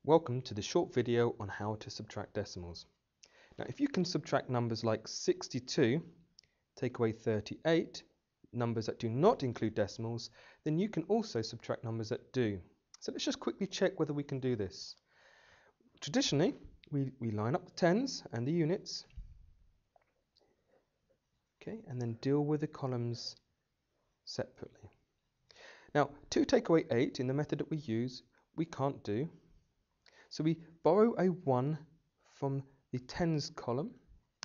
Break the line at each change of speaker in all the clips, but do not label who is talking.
Welcome to this short video on how to subtract decimals. Now, if you can subtract numbers like 62, take away 38, numbers that do not include decimals, then you can also subtract numbers that do. So let's just quickly check whether we can do this. Traditionally, we line up the tens and the units, okay, and then deal with the columns separately. Now, 2 take away 8 in the method that we use, we can't do. So we borrow a 1 from the tens column,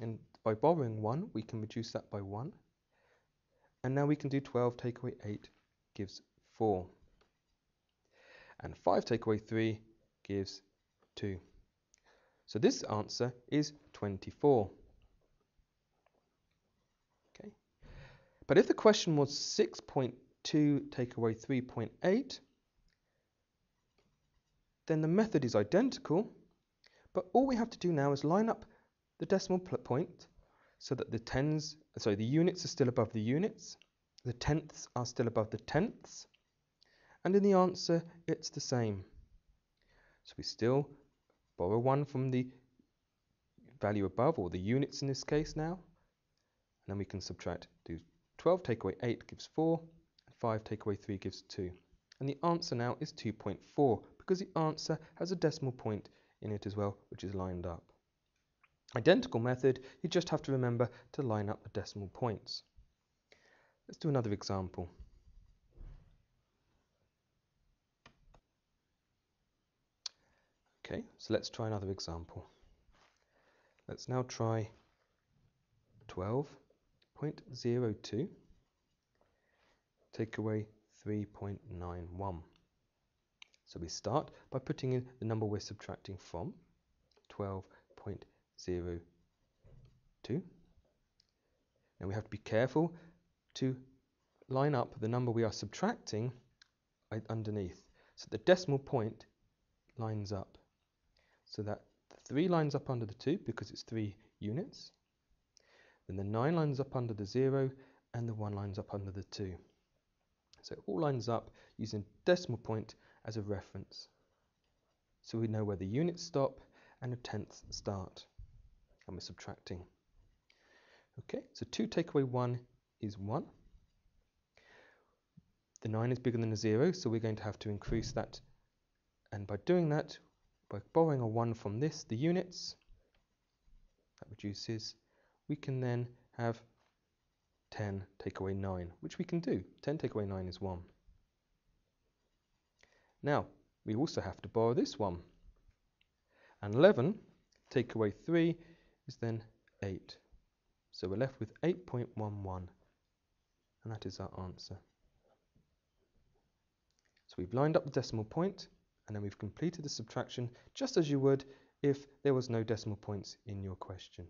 and by borrowing 1 we can reduce that by 1, and now we can do 12 take away 8 gives 4, and 5 take away 3 gives 2. So this answer is 24. Okay. But if the question was 6.2 take away 3.8, then the method is identical, but all we have to do now is line up the decimal point so that the units are still above the units, the tenths are still above the tenths, and in the answer it's the same. So we still borrow 1 from the value above, or the units in this case now, and then we can subtract. Do 12 take away 8 gives 4, and 5 take away 3 gives 2. And the answer now is 2.4, because the answer has a decimal point in it as well, which is lined up. Identical method, you just have to remember to line up the decimal points. Let's do another example. Okay, so let's try another example. Let's now try 12.02 take away 3.91. So we start by putting in the number we're subtracting from, 12.02. Now we have to be careful to line up the number we are subtracting underneath, so the decimal point lines up, so that the 3 lines up under the 2 because it's 3 units, then the 9 lines up under the 0, and the 1 lines up under the 2. So it all lines up using decimal point as a reference, so we know where the units stop and the tenths start, and we're subtracting. Okay, so 2 take away 1 is 1. The 9 is bigger than the 0, so we're going to have to increase that, and by doing that, by borrowing a 1 from this, the units, that reduces, we can then have 10 take away 9, which we can do. 10 take away 9 is 1. Now, we also have to borrow this one. And 11 take away 3 is then 8. So we're left with 8.11, and that is our answer. So we've lined up the decimal point, and then we've completed the subtraction just as you would if there was no decimal points in your question.